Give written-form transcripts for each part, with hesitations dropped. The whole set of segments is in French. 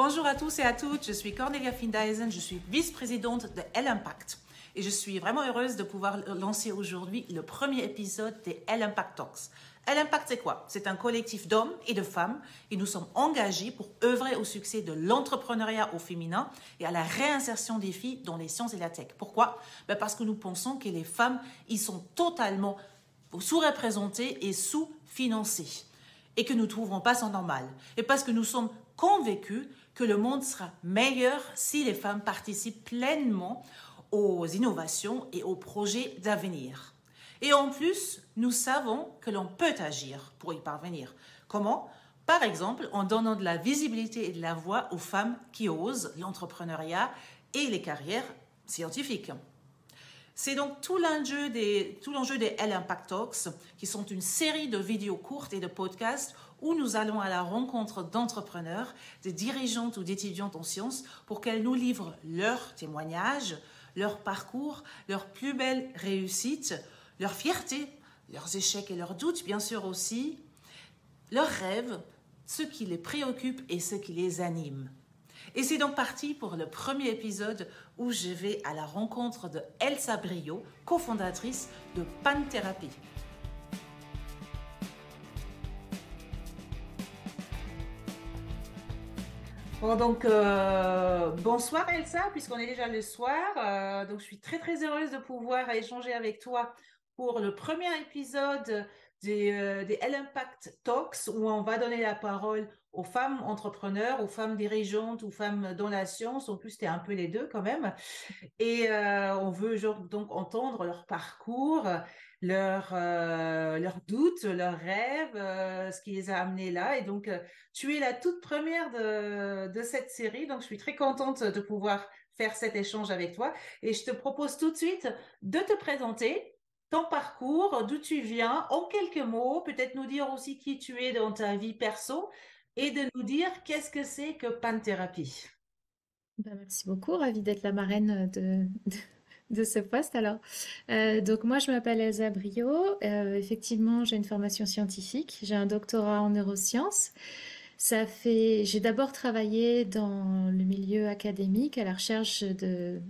Bonjour à tous et à toutes, je suis Cornelia Findeisen, je suis vice-présidente de L-Impact et je suis vraiment heureuse de pouvoir lancer aujourd'hui le premier épisode des L-Impact Talks. L-Impact, c'est quoi? C'est un collectif d'hommes et de femmes et nous sommes engagés pour œuvrer au succès de l'entrepreneuriat au féminin et à la réinsertion des filles dans les sciences et la tech. Pourquoi? Parce que nous pensons que les femmes, ils sont totalement sous-représentées et sous-financées et que nous ne trouverons pas ça normal. Et parce que nous sommes convaincus que le monde sera meilleur si les femmes participent pleinement aux innovations et aux projets d'avenir. Et en plus, nous savons que l'on peut agir pour y parvenir. Comment? Par exemple, en donnant de la visibilité et de la voix aux femmes qui osent l'entrepreneuriat et les carrières scientifiques. C'est donc tout l'enjeu des L-Impact Talks, qui sont une série de vidéos courtes et de podcasts où nous allons à la rencontre d'entrepreneurs, de dirigeantes ou d'étudiantes en sciences pour qu'elles nous livrent leurs témoignages, leur parcours, leurs plus belles réussites, leur fierté, leurs échecs et leurs doutes, bien sûr aussi, leurs rêves, ce qui les préoccupe et ce qui les anime. Et c'est donc parti pour le premier épisode où je vais à la rencontre de Elsa Brio, cofondatrice de Panthérapie. Bon, donc, bonsoir Elsa, puisqu'on est déjà le soir. Donc, je suis très, très heureuse de pouvoir échanger avec toi pour le premier épisode des L-Impact Talks, où on va donner la parole aux femmes entrepreneurs, aux femmes dirigeantes, aux femmes dans la science. En plus, tu es un peu les deux quand même. Et on veut donc entendre leur parcours, leurs doutes, leurs rêves, ce qui les a amenés là. Et donc, tu es la toute première de cette série. Donc, je suis très contente de pouvoir faire cet échange avec toi. Et je te propose tout de suite de te présenter, ton parcours, d'où tu viens, en quelques mots, peut-être nous dire aussi qui tu es dans ta vie perso et de nous dire qu'est-ce que c'est que Panthérapie. Merci beaucoup, ravie d'être la marraine de ce poste. Alors, donc moi je m'appelle Elsa Brio. Effectivement, j'ai une formation scientifique, j'ai un doctorat en neurosciences. J'ai d'abord travaillé dans le milieu académique à la recherche de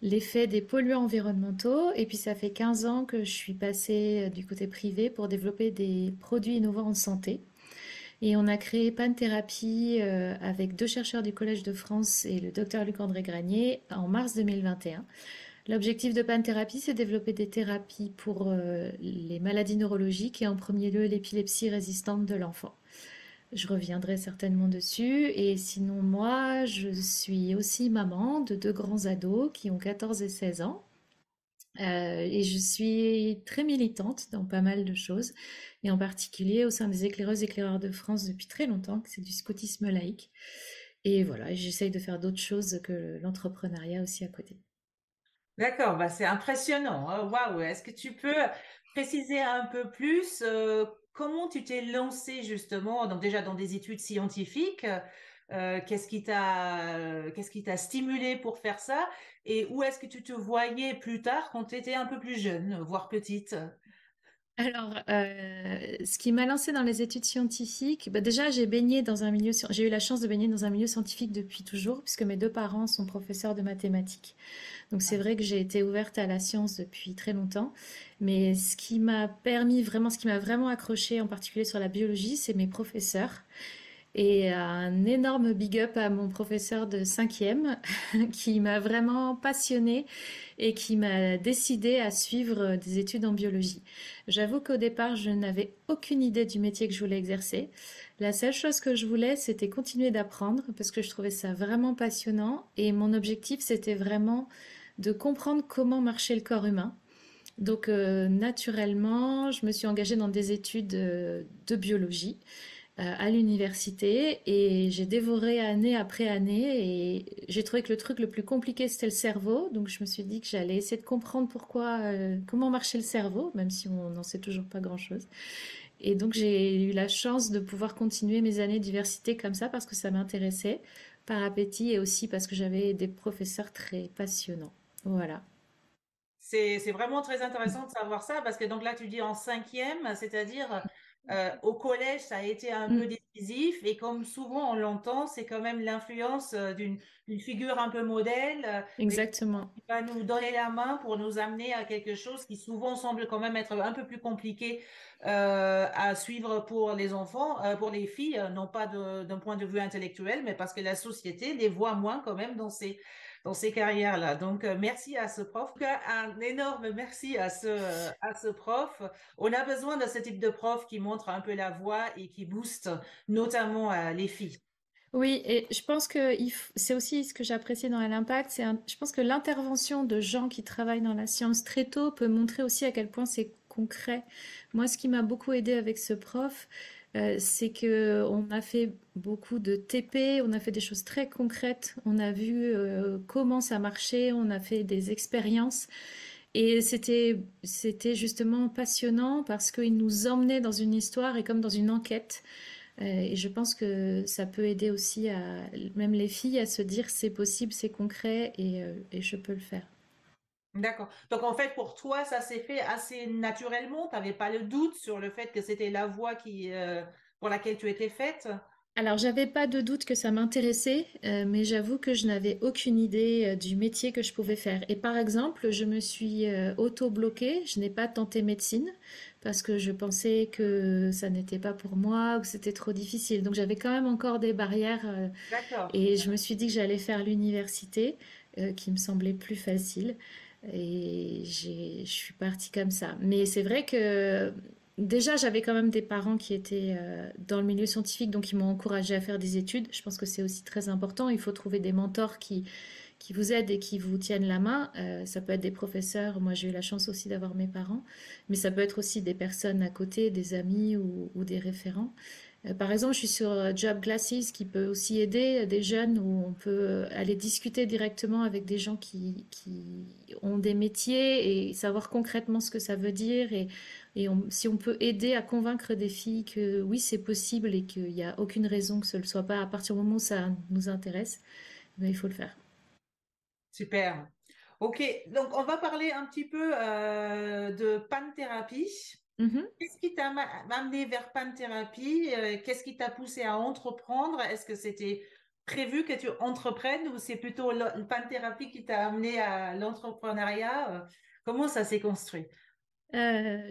l'effet des polluants environnementaux, et puis ça fait 15 ans que je suis passée du côté privé pour développer des produits innovants en santé. Et on a créé Panthérapie avec deux chercheurs du Collège de France et le docteur Luc-André Granier en mars 2021. L'objectif de Panthérapie, c'est de développer des thérapies pour les maladies neurologiques et en premier lieu l'épilepsie résistante de l'enfant. Je reviendrai certainement dessus. Et sinon, moi, je suis aussi maman de deux grands ados qui ont 14 et 16 ans. Et je suis très militante dans pas mal de choses, et en particulier au sein des éclaireuses éclaireurs de France depuis très longtemps, que c'est du scoutisme laïque. Et voilà, j'essaye de faire d'autres choses que l'entrepreneuriat aussi à côté. D'accord, c'est impressionnant, hein. Waouh, est-ce que tu peux préciser un peu plus comment tu t'es lancé justement, donc déjà dans des études scientifiques, qu'est-ce qui t'a stimulé pour faire ça et où est-ce que tu te voyais plus tard quand tu étais un peu plus jeune, voire petite? Alors, ce qui m'a lancée dans les études scientifiques, bah déjà j'ai eu la chance de baigner dans un milieu scientifique depuis toujours, puisque mes deux parents sont professeurs de mathématiques. Donc c'est vrai que j'ai été ouverte à la science depuis très longtemps, mais ce qui m'a vraiment accroché en particulier sur la biologie, c'est mes professeurs. Et un énorme big up à mon professeur de cinquième qui m'a vraiment passionnée et qui m'a décidé à suivre des études en biologie. J'avoue qu'au départ, je n'avais aucune idée du métier que je voulais exercer. La seule chose que je voulais, c'était continuer d'apprendre parce que je trouvais ça vraiment passionnant, et mon objectif, c'était vraiment de comprendre comment marchait le corps humain. Donc naturellement, je me suis engagée dans des études de biologie à l'université, et j'ai dévoré année après année, et j'ai trouvé que le truc le plus compliqué c'était le cerveau, donc je me suis dit que j'allais essayer de comprendre comment marchait le cerveau, même si on n'en sait toujours pas grand-chose. Et donc j'ai eu la chance de pouvoir continuer mes années d'université comme ça parce que ça m'intéressait par appétit, et aussi parce que j'avais des professeurs très passionnants. Voilà. C'est vraiment très intéressant de savoir ça parce que donc là tu dis en cinquième, c'est-à-dire Au collège, ça a été un peu Mm, décisif et comme souvent on l'entend, c'est quand même l'influence d'une figure un peu modèle, exactement. qui va nous donner la main pour nous amener à quelque chose qui souvent semble quand même être un peu plus compliqué à suivre pour les enfants, pour les filles, non pas d'un point de vue intellectuel, mais parce que la société les voit moins quand même dans ces carrières-là. Donc, merci à ce prof. Un énorme merci à ce prof. On a besoin de ce type de prof qui montre un peu la voie et qui booste notamment les filles. Oui, et je pense que c'est aussi ce que j'apprécie dans l'impact, je pense que l'intervention de gens qui travaillent dans la science très tôt peut montrer aussi à quel point c'est concret. Moi, ce qui m'a beaucoup aidé avec ce prof, c'est que on a fait beaucoup de TP, on a fait des choses très concrètes, on a vu comment ça marchait, on a fait des expériences. Et c'était justement passionnant parce qu'il nous emmenait dans une histoire et comme dans une enquête. Et je pense que ça peut aider aussi même les filles à se dire c'est possible, c'est concret et je peux le faire. D'accord. Donc, en fait, pour toi, ça s'est fait assez naturellement. Tu n'avais pas le doute sur le fait que c'était la voie pour laquelle tu étais faite. Alors, j'avais pas de doute que ça m'intéressait, mais j'avoue que je n'avais aucune idée du métier que je pouvais faire. Et par exemple, je me suis auto-bloquée, je n'ai pas tenté médecine parce que je pensais que ça n'était pas pour moi ou que c'était trop difficile. Donc, j'avais quand même encore des barrières D'accord. et je me suis dit que j'allais faire l'université, qui me semblait plus facile. Et je suis partie comme ça. Mais c'est vrai que déjà, j'avais quand même des parents qui étaient dans le milieu scientifique, donc ils m'ont encouragée à faire des études. Je pense que c'est aussi très important. Il faut trouver des mentors qui vous aident et qui vous tiennent la main. Ça peut être des professeurs. Moi, j'ai eu la chance aussi d'avoir mes parents. Mais ça peut être aussi des personnes à côté, des amis ou des référents. Par exemple, je suis sur Job Glasses qui peut aussi aider des jeunes où on peut aller discuter directement avec des gens qui ont des métiers et savoir concrètement ce que ça veut dire si on peut aider à convaincre des filles que oui, c'est possible et qu'il n'y a aucune raison que ce ne le soit pas à partir du moment où ça nous intéresse, ben, il faut le faire. Super. OK. Donc, on va parler un petit peu de panthérapie. Mhm. Qu'est-ce qui t'a amené vers panthérapie? Qu'est-ce qui t'a poussé à entreprendre? Est-ce que c'était prévu que tu entreprennes ou c'est plutôt la panthérapie qui t'a amené à l'entrepreneuriat? Comment ça s'est construit?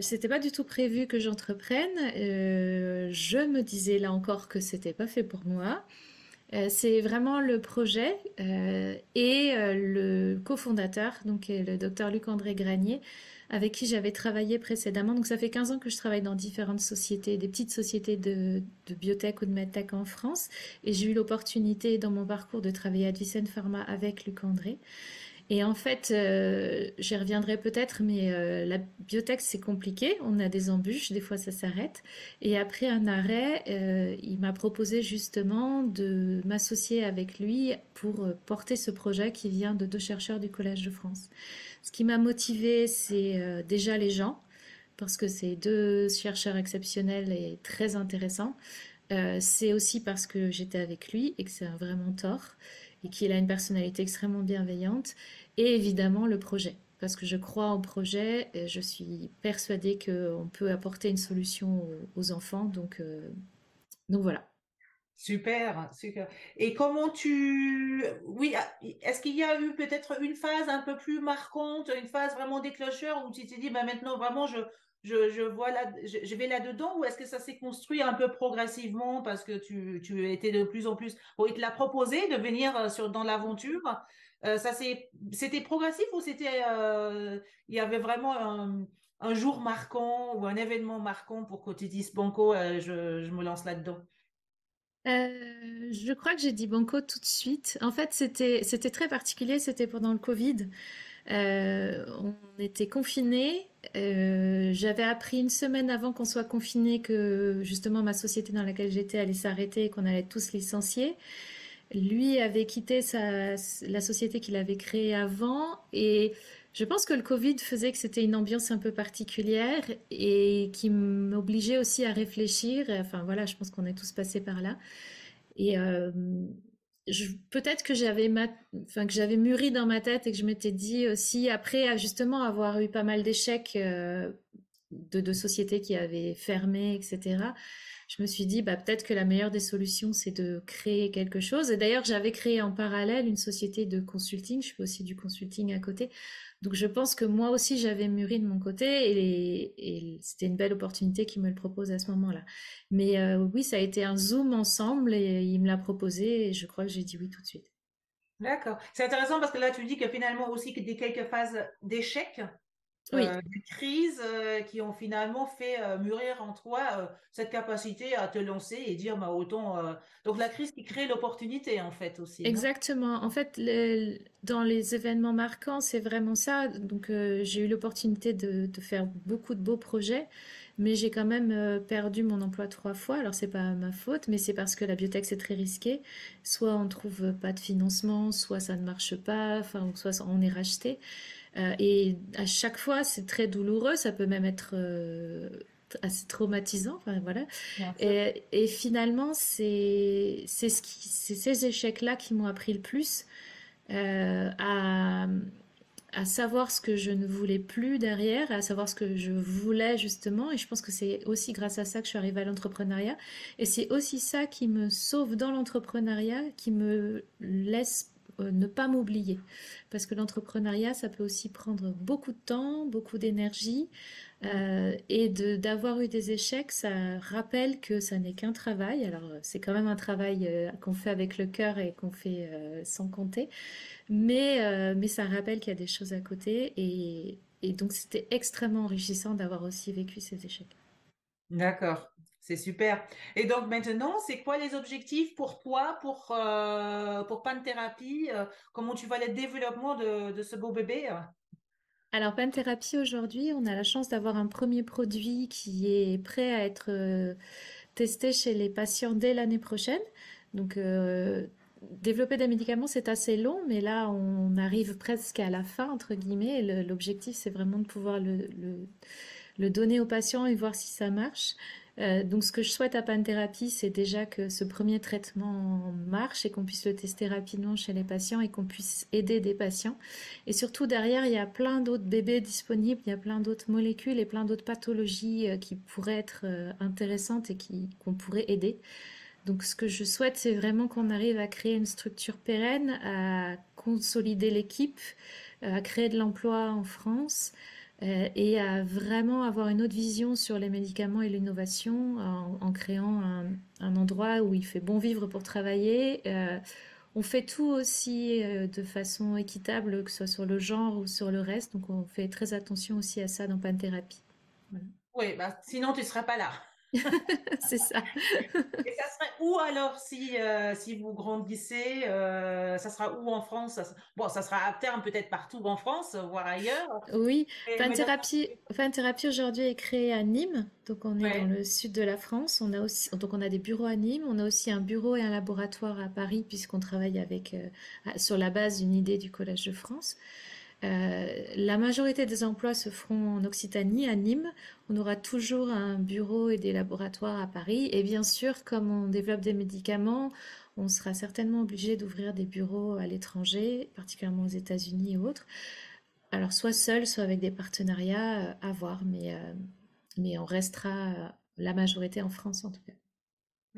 C'était pas du tout prévu que j'entreprenne. Je me disais là encore que c'était pas fait pour moi. C'est vraiment le projet et le cofondateur, donc le docteur Luc-André Granier, avec qui j'avais travaillé précédemment. Donc ça fait 15 ans que je travaille dans différentes sociétés, des petites sociétés de biotech ou de medtech en France. Et j'ai eu l'opportunité dans mon parcours de travailler à Advicen Pharma avec Luc-André. Et en fait, j'y reviendrai peut-être, mais la biotech, c'est compliqué. On a des embûches, des fois ça s'arrête. Et après un arrêt, il m'a proposé justement de m'associer avec lui pour porter ce projet qui vient de deux chercheurs du Collège de France. Ce qui m'a motivée, c'est déjà les gens, parce que c'est deux chercheurs exceptionnels et très intéressants. C'est aussi parce que j'étais avec lui et que c'est un vrai mentor et qu'il a une personnalité extrêmement bienveillante. Et évidemment, le projet. Parce que je crois en projet et je suis persuadée qu'on peut apporter une solution aux enfants. Donc voilà. Super, super. Et comment oui, est-ce qu'il y a eu peut-être une phase un peu plus marquante, une phase vraiment déclencheur où tu t'es dit, bah maintenant vraiment je vois là, je vais là-dedans, ou est-ce que ça s'est construit un peu progressivement parce que tu étais de plus en plus, bon, il te l'a proposé de venir dans l'aventure. C'était progressif ou il y avait vraiment un jour marquant ou un événement marquant pour que tu dises, Banco, je me lance là-dedans. Je crois que j'ai dit banco tout de suite. En fait, c'était très particulier. C'était pendant le Covid. On était confinés. J'avais appris une semaine avant qu'on soit confinés que justement ma société dans laquelle j'étais allait s'arrêter et qu'on allait tous licencier. Lui avait quitté la société qu'il avait créée avant et je pense que le Covid faisait que c'était une ambiance un peu particulière et qui m'obligeait aussi à réfléchir. Enfin voilà, je pense qu'on est tous passés par là. Et peut-être que enfin, que j'avais mûri dans ma tête et que je m'étais dit aussi, après justement avoir eu pas mal d'échecs de sociétés qui avaient fermé, etc. Je me suis dit, bah, peut-être que la meilleure des solutions, c'est de créer quelque chose. Et d'ailleurs, j'avais créé en parallèle une société de consulting. Je fais aussi du consulting à côté. Donc, je pense que moi aussi, j'avais mûri de mon côté et c'était une belle opportunité qu'il me le propose à ce moment-là. Mais oui, ça a été un Zoom ensemble et il me l'a proposé et je crois que j'ai dit oui tout de suite. D'accord. C'est intéressant parce que là, tu dis que finalement aussi que des quelques phases d'échec, Oui, des crises qui ont finalement fait mûrir en toi cette capacité à te lancer et dire, bah, autant. Donc la crise qui crée l'opportunité en fait aussi, non? exactement. En fait, dans les événements marquants, c'est vraiment ça. Donc, j'ai eu l'opportunité de faire beaucoup de beaux projets, mais j'ai quand même perdu mon emploi 3 fois. Alors, c'est pas ma faute, mais c'est parce que la biotech, c'est très risqué. Soit on trouve pas de financement, soit ça ne marche pas, enfin, ou soit on est racheté. Et à chaque fois, c'est très douloureux. Ça peut même être assez traumatisant. Enfin, voilà. Bien sûr. Et finalement, c'est ces échecs-là qui m'ont appris le plus euh, à, à savoir ce que je ne voulais plus derrière, à savoir ce que je voulais justement. Et je pense que c'est aussi grâce à ça que je suis arrivée à l'entrepreneuriat. Et c'est aussi ça qui me sauve dans l'entrepreneuriat, qui me laisse ne pas m'oublier. Parce que l'entrepreneuriat, ça peut aussi prendre beaucoup de temps, beaucoup d'énergie. Mm. Et d'avoir eu des échecs, ça rappelle que ça n'est qu'un travail. Alors, c'est quand même un travail qu'on fait avec le cœur et qu'on fait sans compter. Mais ça rappelle qu'il y a des choses à côté. Et donc, c'était extrêmement enrichissant d'avoir aussi vécu ces échecs. D'accord, c'est super. Et donc maintenant, c'est quoi les objectifs pour toi, pour Panthérapie? Comment tu vois le développement de ce beau bébé? Alors, Thérapie aujourd'hui, on a la chance d'avoir un premier produit qui est prêt à être testé chez les patients dès l'année prochaine. Donc, développer des médicaments, c'est assez long, mais là, on arrive presque à la fin, entre guillemets. Et l'objectif, c'est vraiment de pouvoir le donner aux patients et voir si ça marche. Donc, ce que je souhaite à Panthérapie, c'est déjà que ce premier traitement marche et qu'on puisse le tester rapidement chez les patients et qu'on puisse aider des patients. Et surtout, derrière, il y a plein d'autres bébés disponibles, il y a plein d'autres molécules et plein d'autres pathologies qui pourraient être intéressantes et qu'on pourrait aider. Donc, ce que je souhaite, c'est vraiment qu'on arrive à créer une structure pérenne, à consolider l'équipe, à créer de l'emploi en France et à vraiment avoir une autre vision sur les médicaments et l'innovation en créant un endroit où il fait bon vivre pour travailler. On fait tout aussi de façon équitable, que ce soit sur le genre ou sur le reste. Donc, on fait très attention aussi à ça dans Panthérapie. Voilà. Oui, bah, sinon tu ne serais pas là. C'est ça. Et ça serait où alors si vous grandissez, ça sera où en France? Bon, ça sera à terme peut-être partout en France, voire ailleurs. Oui, Mais dans... Fan Thérapie aujourd'hui est créée à Nîmes, donc on est dans Ouais, le sud de la France. On a aussi, donc on a des bureaux à Nîmes, on a aussi un bureau et un laboratoire à Paris puisqu'on travaille avec sur la base d'une idée du Collège de France. La majorité des emplois se feront en Occitanie, à Nîmes. On aura toujours un bureau et des laboratoires à Paris. Et bien sûr, comme on développe des médicaments, on sera certainement obligé d'ouvrir des bureaux à l'étranger, particulièrement aux États-Unis et autres. Alors, soit seul, soit avec des partenariats à voir, mais on restera la majorité en France en tout cas.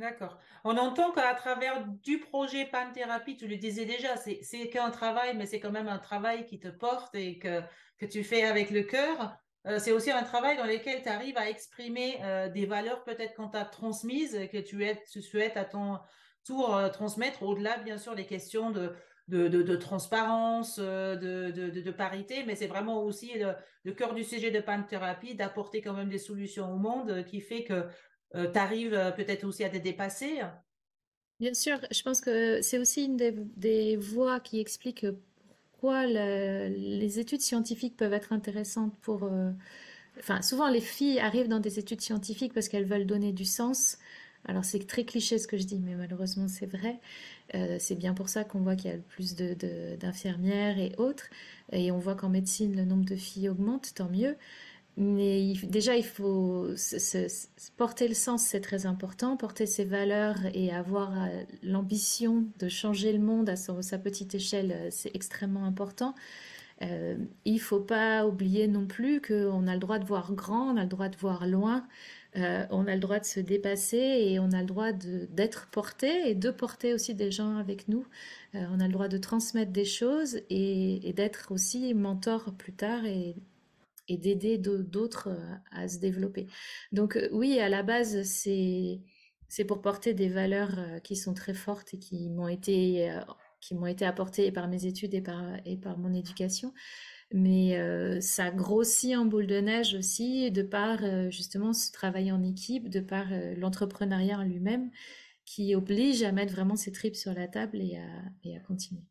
d'accord. On entend qu'à travers du projet Panthérapie, tu le disais déjà, c'est qu'un travail, mais c'est quand même un travail qui te porte et que tu fais avec le cœur. C'est aussi un travail dans lequel tu arrives à exprimer des valeurs peut-être qu'on t'a transmises, que tu souhaites à ton tour transmettre, au-delà, bien sûr, des questions de transparence, de parité, mais c'est vraiment aussi le cœur du sujet de Panthérapie, d'apporter quand même des solutions au monde qui fait que tu arrives peut-être aussi à te dépasser. Bien sûr, je pense que c'est aussi une des voies qui explique pourquoi les études scientifiques peuvent être intéressantes pour... Enfin, souvent les filles arrivent dans des études scientifiques parce qu'elles veulent donner du sens. Alors c'est très cliché ce que je dis, mais malheureusement c'est vrai. C'est bien pour ça qu'on voit qu'il y a le plus d'infirmières et autres. Et on voit qu'en médecine, le nombre de filles augmente, tant mieux. Mais déjà, il faut porter le sens, c'est très important, porter ses valeurs et avoir l'ambition de changer le monde à sa petite échelle, c'est extrêmement important. Il ne faut pas oublier non plus qu'on a le droit de voir grand, on a le droit de voir loin, on a le droit de se dépasser et on a le droit d'être porté et de porter aussi des gens avec nous. On a le droit de transmettre des choses et d'être aussi mentor plus tard et d'aider d'autres à se développer. Donc oui, à la base, c'est pour porter des valeurs qui sont très fortes et qui m'ont été apportées par mes études et par mon éducation. Mais ça grossit en boule de neige aussi, de par justement ce travail en équipe, de par l'entrepreneuriat en lui-même, qui oblige à mettre vraiment ses tripes sur la table et à continuer.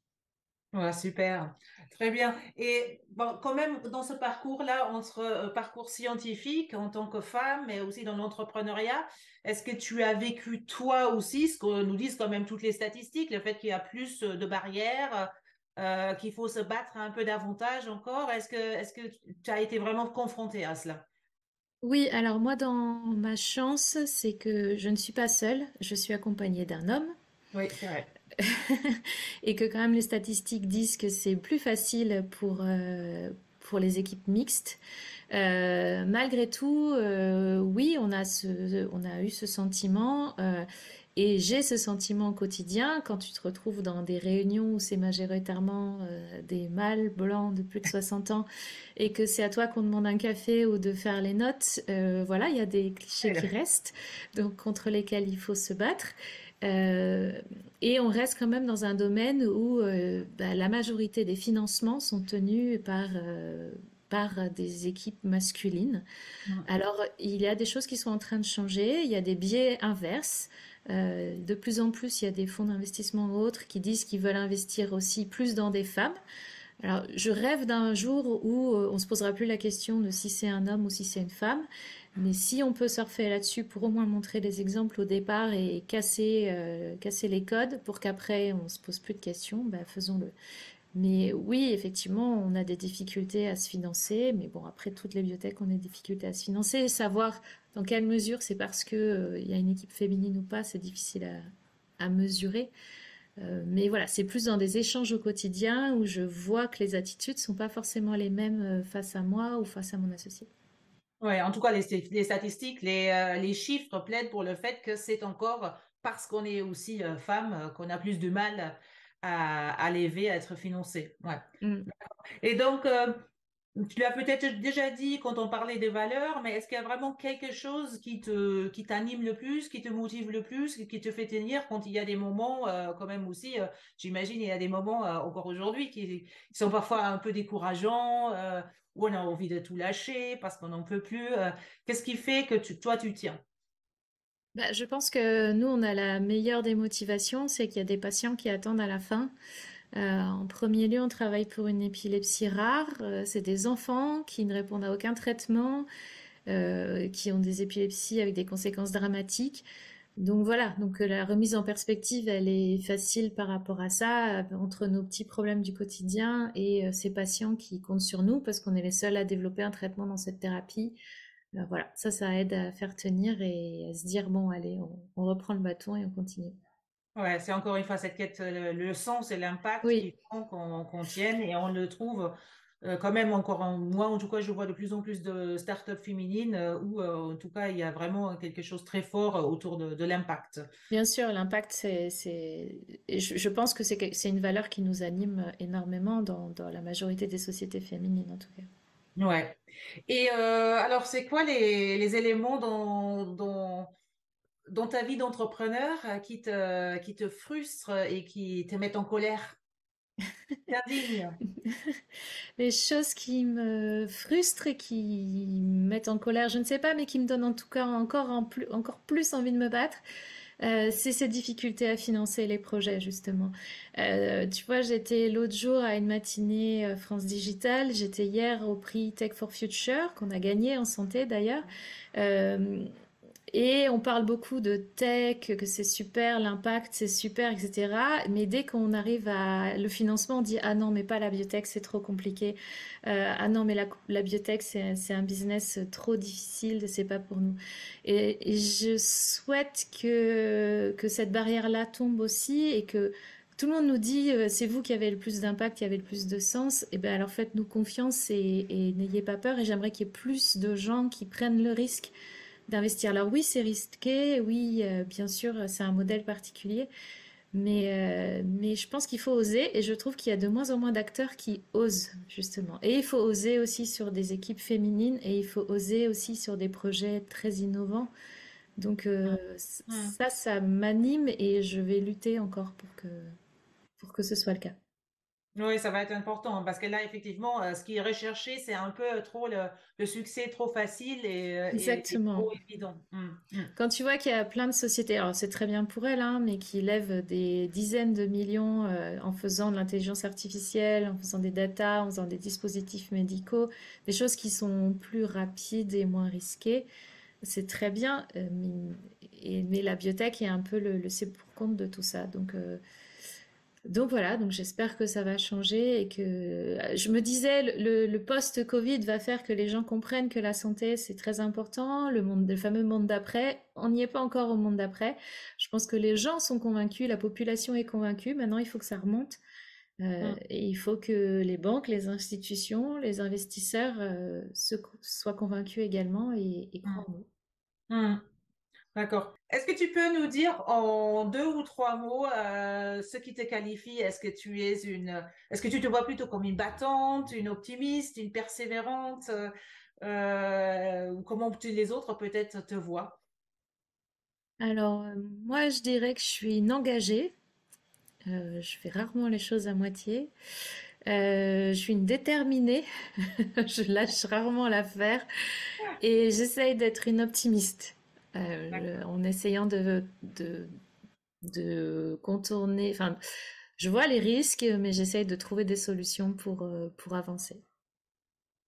Ouais, super, très bien. Et bon, quand même, dans ce parcours-là, entre parcours scientifique en tant que femme, mais aussi dans l'entrepreneuriat, est-ce que tu as vécu toi aussi ce que nous disent quand même toutes les statistiques, le fait qu'il y a plus de barrières, qu'il faut se battre un peu davantage encore? Est-ce que tu as été vraiment confrontée à cela? Oui, alors moi, dans ma chance, c'est que je ne suis pas seule, je suis accompagnée d'un homme. Oui, c'est vrai. Et que quand même les statistiques disent que c'est plus facile pour les équipes mixtes. Malgré tout, oui, on a eu ce sentiment et j'ai ce sentiment au quotidien quand tu te retrouves dans des réunions où c'est majoritairement des mâles blancs de plus de 60 ans et que c'est à toi qu'on demande un café ou de faire les notes. Voilà, il y a des clichés qui restent, donc contre lesquels il faut se battre. Euh, et on reste quand même dans un domaine où la majorité des financements sont tenus par des équipes masculines. Mm. Alors, il y a des choses qui sont en train de changer, il y a des biais inverses. De plus en plus, il y a des fonds d'investissement ou autres qui disent qu'ils veulent investir aussi plus dans des femmes. Alors, je rêve d'un jour où on se posera plus la question de si c'est un homme ou si c'est une femme. Mais si on peut surfer là-dessus pour au moins montrer des exemples au départ et casser les codes pour qu'après on se pose plus de questions, bah, faisons-le. Mais oui, effectivement, on a des difficultés à se financer. Mais bon, après, toutes les bibliothèques ont des difficultés à se financer. Savoir dans quelle mesure c'est parce que, il y a une équipe féminine ou pas, c'est difficile à mesurer. Mais voilà, c'est plus dans des échanges au quotidien où je vois que les attitudes sont pas forcément les mêmes face à moi ou face à mon associé. Ouais, en tout cas, les statistiques, les chiffres plaident pour le fait que c'est encore parce qu'on est aussi femme qu'on a plus de mal à l'élever, à être financé. Ouais. Mm. Et donc, tu l'as peut-être déjà dit quand on parlait des valeurs, mais est-ce qu'il y a vraiment quelque chose qui t'anime le plus, qui te motive le plus, qui te fait tenir quand il y a des moments, quand même aussi, j'imagine, il y a des moments encore aujourd'hui qui sont parfois un peu décourageants, où on a envie de tout lâcher parce qu'on n'en peut plus. Qu'est-ce qui fait que toi, tu tiens? Bah, je pense que nous, on a la meilleure des motivations, c'est qu'il y a des patients qui attendent à la fin. En premier lieu, on travaille pour une épilepsie rare. C'est des enfants qui ne répondent à aucun traitement, qui ont des épilepsies avec des conséquences dramatiques. Donc voilà, donc la remise en perspective, elle est facile par rapport à ça, entre nos petits problèmes du quotidien et ces patients qui comptent sur nous parce qu'on est les seuls à développer un traitement dans cette thérapie. Voilà, ça aide à faire tenir et à se dire, bon, allez, on reprend le bâton et on continue. Ouais, c'est encore une fois cette quête, le sens et l'impact Oui, qui font qu'on tienne et on le trouve quand même encore moi en tout cas je vois de plus en plus de startups féminines où en tout cas il y a vraiment quelque chose de très fort autour de l'impact. bien sûr, l'impact, et je pense que c'est une valeur qui nous anime énormément dans la majorité des sociétés féminines, en tout cas. Ouais. Et alors c'est quoi les éléments dans ta vie d'entrepreneur qui te frustrent et qui te mettent en colère, t'indignent? Les choses qui me frustrent et qui me mettent en colère, je ne sais pas, mais qui me donnent en tout cas encore plus envie de me battre, c'est ces difficultés à financer les projets, justement. Tu vois, j'étais l'autre jour à une matinée France Digital, j'étais hier au prix Tech for Future, qu'on a gagné en santé d'ailleurs. Euh, et on parle beaucoup de tech, que c'est super, l'impact c'est super, etc. Mais dès qu'on arrive à le financement, on dit ah non, mais pas la biotech, c'est trop compliqué. Ah non, mais la biotech, c'est un business trop difficile, c'est pas pour nous. Et je souhaite que cette barrière-là tombe aussi et que tout le monde nous dit c'est vous qui avez le plus d'impact, qui avez le plus de sens. Et ben alors faites-nous confiance et n'ayez pas peur. Et j'aimerais qu'il y ait plus de gens qui prennent le risque d'investir. Alors oui, c'est risqué. Oui, bien sûr, c'est un modèle particulier. Mais je pense qu'il faut oser et je trouve qu'il y a de moins en moins d'acteurs qui osent, justement. Et il faut oser aussi sur des équipes féminines et il faut oser aussi sur des projets très innovants. Donc Mm. ça m'anime et je vais lutter encore pour que ce soit le cas. Oui, ça va être important parce que là, effectivement, ce qui est recherché, c'est un peu trop le succès trop facile et Exactement. trop évident. Quand tu vois qu'il y a plein de sociétés, alors c'est très bien pour elles, hein, mais qui lèvent des dizaines de millions en faisant de l'intelligence artificielle, en faisant des data, en faisant des dispositifs médicaux, des choses qui sont plus rapides et moins risquées, c'est très bien. Mais la biotech est un peu le c'est pour compte de tout ça. Donc voilà, donc j'espère que ça va changer et que je me disais le post-Covid va faire que les gens comprennent que la santé c'est très important, le fameux monde d'après. On n'y est pas encore au monde d'après. Je pense que les gens sont convaincus, la population est convaincue. Maintenant, il faut que ça remonte Mm, et il faut que les banques, les institutions, les investisseurs soient convaincus également et mm, croient en nous. mm. D'accord. Est-ce que tu peux nous dire en deux ou trois mots ce qui te qualifie? Est-ce que tu te vois plutôt comme une battante, une optimiste, une persévérante, ou comment les autres peut-être te voient? Alors moi, je dirais que je suis une engagée. Je fais rarement les choses à moitié. Je suis une déterminée, je lâche rarement l'affaire et j'essaye d'être une optimiste en essayant de contourner. Enfin, je vois les risques, mais j'essaye de trouver des solutions pour avancer.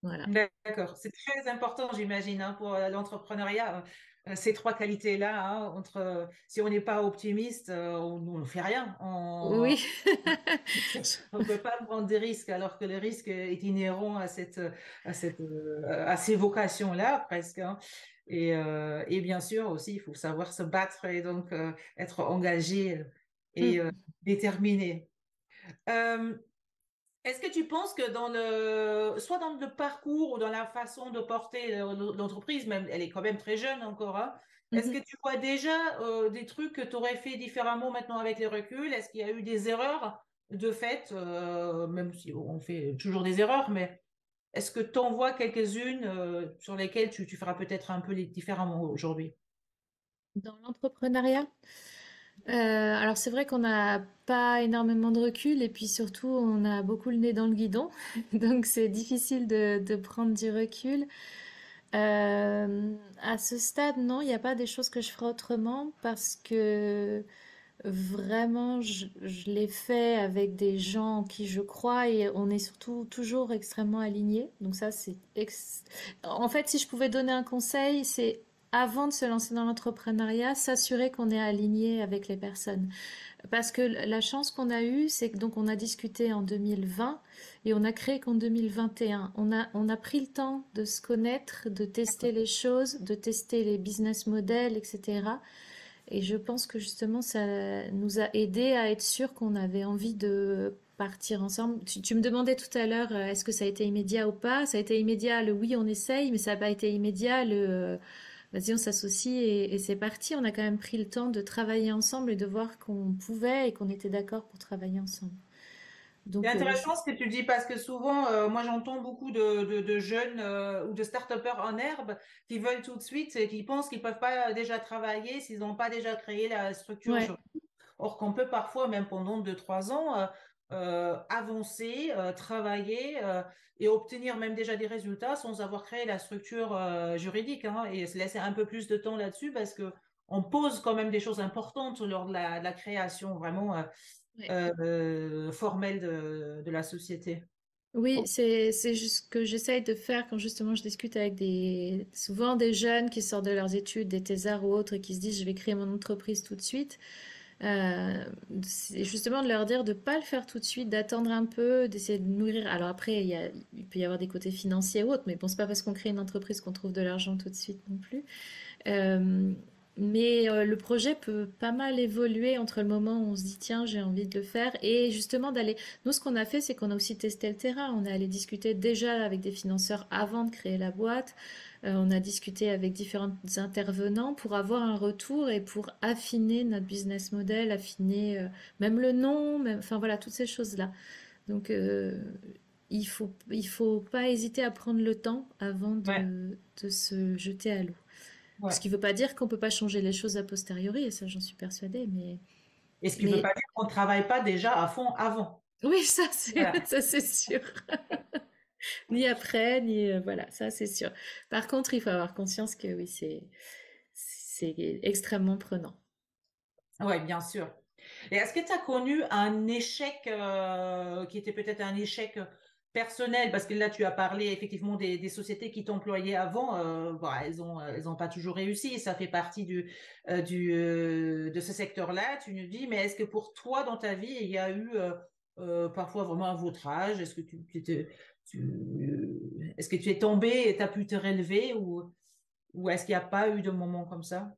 Voilà. D'accord, c'est très important, j'imagine, hein, pour l'entrepreneuriat, ces trois qualités-là, hein, si on n'est pas optimiste, on ne fait rien. Oui. On ne peut pas prendre des risques, alors que le risque est inhérent à ces vocations-là, presque, hein. Et bien sûr aussi, il faut savoir se battre et donc être engagé et Mm. déterminé. Euh, Est-ce que tu penses que soit dans le parcours ou dans la façon de porter l'entreprise, même, elle est quand même très jeune encore, hein, est-ce que Mhm. tu vois déjà des trucs que tu aurais fait différemment maintenant avec les reculs? Est-ce qu'il y a eu des erreurs de fait, même si on fait toujours des erreurs, mais est-ce que tu en vois quelques-unes sur lesquelles tu feras peut-être un peu différemment aujourd'hui? Dans l'entrepreneuriat, alors c'est vrai qu'on n'a pas énormément de recul et puis surtout on a beaucoup le nez dans le guidon, donc c'est difficile de prendre du recul. À ce stade, non, il n'y a pas des choses que je ferais autrement parce que vraiment je l'ai fait avec des gens en qui je crois et on est surtout toujours extrêmement alignés. Donc ça, en fait, si je pouvais donner un conseil, c'est avant de se lancer dans l'entrepreneuriat, s'assurer qu'on est aligné avec les personnes. Parce que la chance qu'on a eue, c'est que donc on a discuté en 2020 et on a créé qu'en 2021. On a pris le temps de se connaître, de tester les choses, de tester les business models, etc. Et je pense que justement, ça nous a aidé à être sûr qu'on avait envie de partir ensemble. Tu me demandais tout à l'heure, est-ce que ça a été immédiat ou pas? Ça a été immédiat, le oui, on essaye, mais ça n'a pas été immédiat, vas-y, on s'associe et c'est parti. On a quand même pris le temps de travailler ensemble et de voir qu'on pouvait et qu'on était d'accord pour travailler ensemble. C'est Donc, intéressant ce que tu dis parce que souvent, moi j'entends beaucoup de jeunes ou de start-upers en herbe qui veulent tout de suite et qui pensent qu'ils ne peuvent pas déjà travailler s'ils n'ont pas déjà créé la structure ouais, juridique. Or qu'on peut parfois, même pendant 2, 3 ans, avancer, travailler et obtenir même déjà des résultats sans avoir créé la structure juridique, hein, et se laisser un peu plus de temps là-dessus parce que on pose quand même des choses importantes lors de la création, vraiment. ouais. Formelle de la société. Oui, c'est juste ce que j'essaye de faire quand justement je discute avec souvent des jeunes qui sortent de leurs études, des thésards ou autres, et qui se disent je vais créer mon entreprise tout de suite. Euh, c'est justement de leur dire de pas le faire tout de suite, d'attendre un peu, d'essayer de nourrir. Alors après, il peut y avoir des côtés financiers ou autres, mais bon, c'est pas parce qu'on crée une entreprise qu'on trouve de l'argent tout de suite non plus. Euh, Mais le projet peut pas mal évoluer entre le moment où on se dit tiens j'ai envie de le faire et justement d'aller. Nous ce qu'on a fait c'est qu'on a aussi testé le terrain. On est allé discuter déjà avec des financeurs avant de créer la boîte. On a discuté avec différents intervenants pour avoir un retour et pour affiner notre business model, affiner même le nom, même, enfin voilà toutes ces choses-là. Donc il faut pas hésiter à prendre le temps avant Ouais, de se jeter à l'eau. Ce ouais. qui ne veut pas dire qu'on ne peut pas changer les choses a posteriori, et ça j'en suis persuadée, Et ce qui ne veut mais pas dire qu'on ne travaille pas déjà à fond avant. oui, Voilà. ça c'est sûr. Ni après, ni voilà, ça c'est sûr. Par contre, il faut avoir conscience que oui, c'est extrêmement prenant. Oui, bien sûr. Et est-ce que tu as connu un échec qui était peut-être un échec personnel? Parce que là, tu as parlé effectivement des sociétés qui t'employaient avant. Elles ont pas toujours réussi. Ça fait partie de ce secteur-là. Tu nous dis, mais est-ce que pour toi, dans ta vie, il y a eu parfois vraiment un vautrage? Est-ce que tu es tombé et tu as pu te relever ou est-ce qu'il n'y a pas eu de moment comme ça?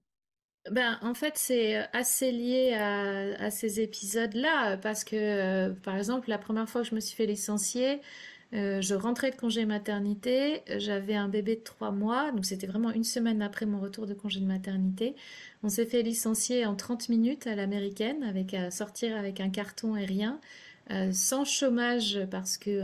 Ben, en fait, c'est assez lié à ces épisodes-là, parce que, par exemple, la première fois que je me suis fait licencier, je rentrais de congé maternité, j'avais un bébé de 3 mois, donc c'était vraiment une semaine après mon retour de congé de maternité. On s'est fait licencier en 30 minutes à l'américaine, avec à sortir avec un carton et rien, sans chômage parce que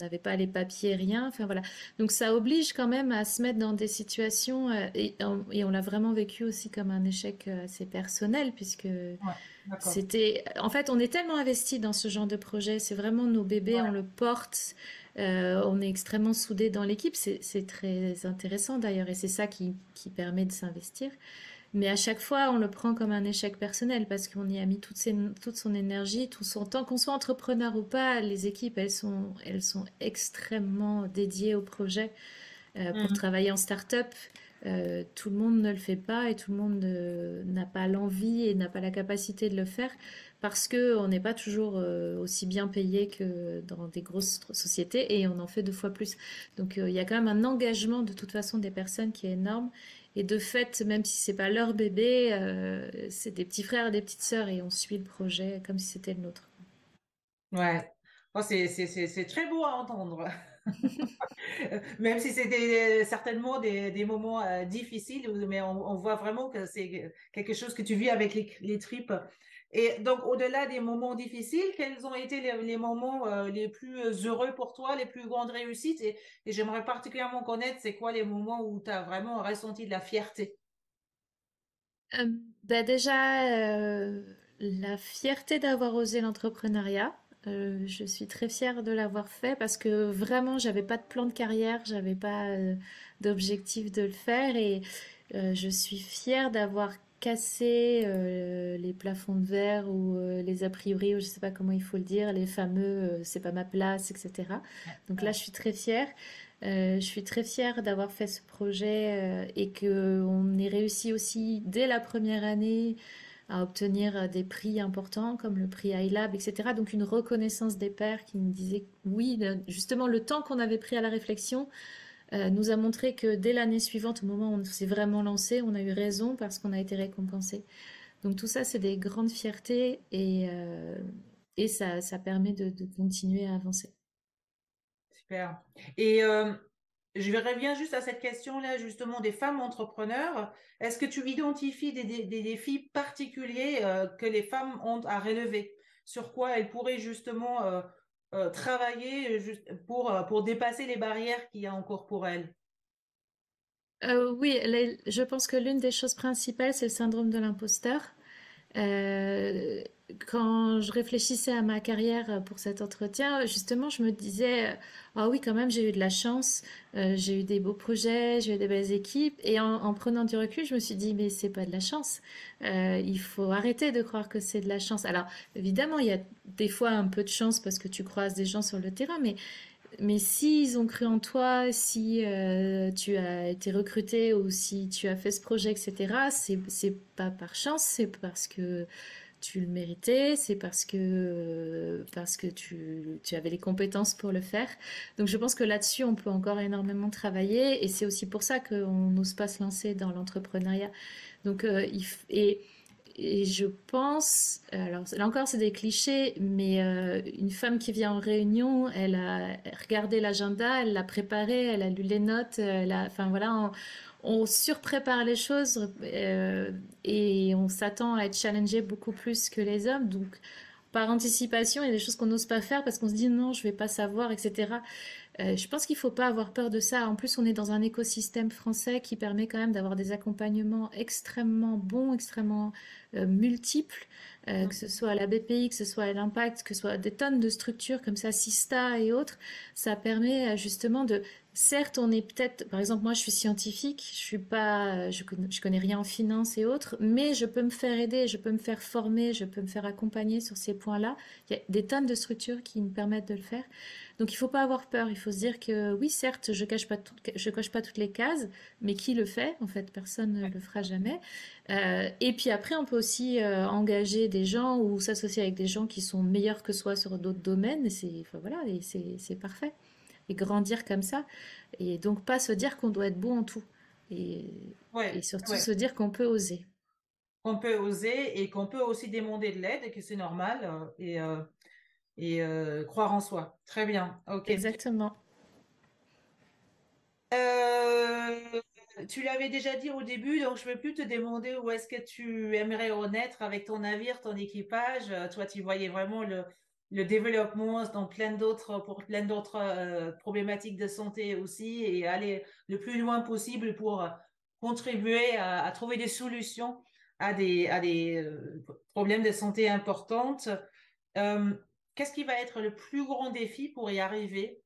on n'avait pas les papiers, rien. Enfin voilà. Donc ça oblige quand même à se mettre dans des situations et on l'a vraiment vécu aussi comme un échec assez personnel puisque Ouais, d'accord. c'était, en fait, on est tellement investi dans ce genre de projet. C'est vraiment nos bébés, on le porte. On est extrêmement soudés dans l'équipe. C'est très intéressant d'ailleurs, et c'est ça qui permet de s'investir. Mais à chaque fois, on le prend comme un échec personnel parce qu'on y a mis toute son énergie, tout son temps. Qu'on soit entrepreneur ou pas, les équipes, elles sont extrêmement dédiées au projet. Pour Mhm. travailler en start-up, tout le monde ne le fait pas et tout le monde n'a pas l'envie et n'a pas la capacité de le faire parce qu'on n'est pas toujours aussi bien payé que dans des grosses sociétés et on en fait 2 fois plus. Donc il y a quand même un engagement de toute façon des personnes qui est énorme. Et de fait, même si c'est pas leur bébé, c'est des petits frères et des petites sœurs et on suit le projet comme si c'était le nôtre. Ouais. Oh, c'est très beau à entendre. Même si c'était certainement des moments difficiles, mais on voit vraiment que c'est quelque chose que tu vis avec les tripes. Et donc, au-delà des moments difficiles, quels ont été les moments les plus heureux pour toi, les plus grandes réussites? Et j'aimerais particulièrement connaître, c'est quoi les moments où tu as vraiment ressenti de la fierté? Euh, Bah déjà, la fierté d'avoir osé l'entrepreneuriat. Je suis très fière de l'avoir fait parce que vraiment, j'avais pas de plan de carrière, j'avais pas d'objectif de le faire et je suis fière d'avoir cassé les plafonds de verre ou les a priori, ou je sais pas comment il faut le dire, les fameux c'est pas ma place, etc. Donc là, je suis très fière. Je suis très fière d'avoir fait ce projet et qu'on ait réussi aussi dès la première année à obtenir des prix importants comme le prix iLab, etc. Donc une reconnaissance des pairs qui nous disaient que oui, justement le temps qu'on avait pris à la réflexion nous a montré que dès l'année suivante, au moment où on s'est vraiment lancé, on a eu raison parce qu'on a été récompensé. Donc tout ça, c'est des grandes fiertés et ça permet de continuer à avancer. Super. Et je reviens juste à cette question-là, justement, des femmes entrepreneurs. Est-ce que tu identifies des défis particuliers que les femmes ont à relever? Sur quoi elles pourraient justement travailler pour dépasser les barrières qu'il y a encore pour elles? Oui, je pense que l'une des choses principales, c'est le syndrome de l'imposteur. Euh, Quand je réfléchissais à ma carrière pour cet entretien, justement, je me disais, ah oui, quand même, j'ai eu de la chance, j'ai eu des beaux projets, j'ai eu des belles équipes, et en prenant du recul, je me suis dit, mais c'est pas de la chance. Il faut arrêter de croire que c'est de la chance. Alors, évidemment, il y a des fois un peu de chance parce que tu croises des gens sur le terrain, mais s'ils ont cru en toi, si tu as été recruté ou si tu as fait ce projet, etc., c'est pas par chance, c'est parce que tu le méritais, c'est parce que tu avais les compétences pour le faire. Donc je pense que là-dessus, on peut encore énormément travailler et c'est aussi pour ça qu'on n'ose pas se lancer dans l'entrepreneuriat. Donc, et je pense, alors là encore c'est des clichés, mais une femme qui vient en réunion, elle a regardé l'agenda, elle l'a préparé, elle a lu les notes, enfin voilà, on surprépare les choses et on s'attend à être challengé beaucoup plus que les hommes. Donc par anticipation, il y a des choses qu'on n'ose pas faire parce qu'on se dit non, je vais pas savoir, etc. Je pense qu'il ne faut pas avoir peur de ça. En plus, on est dans un écosystème français qui permet quand même d'avoir des accompagnements extrêmement bons, extrêmement multiples, que ce soit à la BPI, que ce soit à l'Impact, que ce soit des tonnes de structures comme ça, Sista et autres. Ça permet justement de... Certes, on est peut-être, par exemple, moi je suis scientifique, je suis pas, je connais rien en finance et autres, mais je peux me faire aider, je peux me faire former, je peux me faire accompagner sur ces points-là. Il y a des tonnes de structures qui me permettent de le faire. Donc il faut pas avoir peur, il faut se dire que oui, certes, je coche pas toutes les cases, mais qui le fait? En fait, personne ne le fera jamais. Et puis après, on peut aussi engager des gens ou s'associer avec des gens qui sont meilleurs que soi sur d'autres domaines. Et c'est, enfin, voilà, et c'est parfait. Et grandir comme ça. Et donc pas se dire qu'on doit être bon en tout. Et, et Ouais, surtout ouais. se dire qu'on peut oser. Qu'on peut oser et qu'on peut aussi demander de l'aide et que c'est normal croire en soi. Très bien. OK. Exactement. Euh, Tu l'avais déjà dit au début, donc je ne vais plus te demander où est-ce que tu aimerais en être avec ton navire, ton équipage. Toi, tu voyais vraiment le développement dans pour plein d'autres problématiques de santé aussi et aller le plus loin possible pour contribuer à trouver des solutions à des problèmes de santé importantes. Euh, Qu'est-ce qui va être le plus grand défi pour y arriver?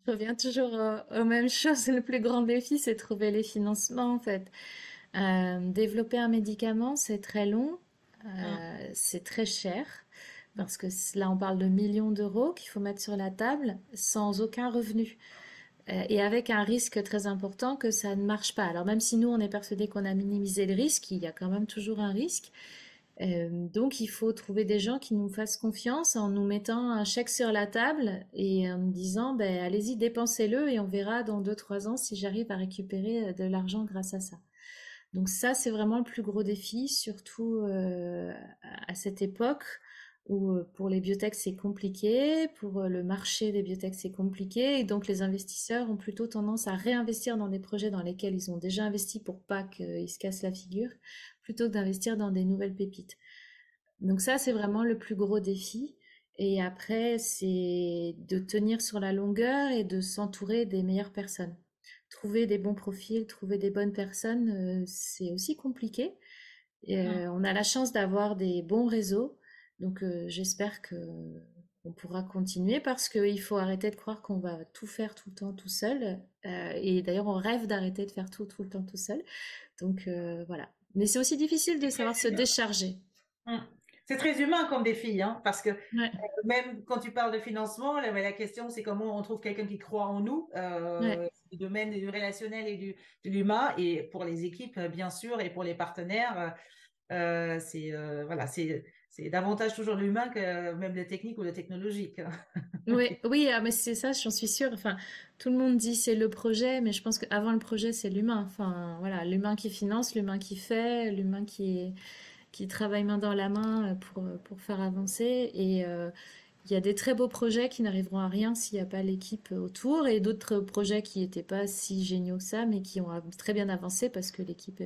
Je reviens toujours aux mêmes choses. Le plus grand défi, c'est trouver les financements, en fait. Développer un médicament, c'est très long, Hum, c'est très cher, hum, parce que là, on parle de millions d'euros qu'il faut mettre sur la table sans aucun revenu. Et avec un risque très important que ça ne marche pas. Alors même si nous, on est persuadé qu'on a minimisé le risque, il y a quand même toujours un risque. Donc il faut trouver des gens qui nous fassent confiance en nous mettant un chèque sur la table et en nous disant, ben, allez-y, dépensez-le et on verra dans 2, 3 ans si j'arrive à récupérer de l'argent grâce à ça. Donc ça, c'est vraiment le plus gros défi, surtout à cette époque où pour les biotech c'est compliqué, pour le marché des biotech c'est compliqué, et donc les investisseurs ont plutôt tendance à réinvestir dans des projets dans lesquels ils ont déjà investi pour pas qu'ils se cassent la figure, plutôt que d'investir dans des nouvelles pépites. Donc ça, c'est vraiment le plus gros défi. Et après, c'est de tenir sur la longueur et de s'entourer des meilleures personnes. Trouver des bons profils, trouver des bonnes personnes, c'est aussi compliqué. Et, hum. on a la chance d'avoir des bons réseaux. Donc j'espère que on pourra continuer parce qu'il faut arrêter de croire qu'on va tout faire tout le temps tout seul. Et d'ailleurs, on rêve d'arrêter de faire tout le temps tout seul. Donc voilà. Mais c'est aussi difficile de savoir se décharger. Hum. C'est très humain comme défi, hein, parce que Ouais, même quand tu parles de financement, la question c'est comment on trouve quelqu'un qui croit en nous, ouais. du domaine du relationnel et de l'humain, et pour les équipes bien sûr, et pour les partenaires, voilà, c'est davantage toujours l'humain que même le technique ou le technologique. Oui, oui, ah, mais c'est ça, j'en suis sûre. Enfin, tout le monde dit c'est le projet, mais je pense qu'avant le projet, c'est l'humain. Enfin, voilà, l'humain qui finance, l'humain qui fait, qui travaille main dans la main pour faire avancer. Et il y a des très beaux projets qui n'arriveront à rien s'il n'y a pas l'équipe autour, et d'autres projets qui n'étaient pas si géniaux que ça, mais qui ont très bien avancé parce que l'équipe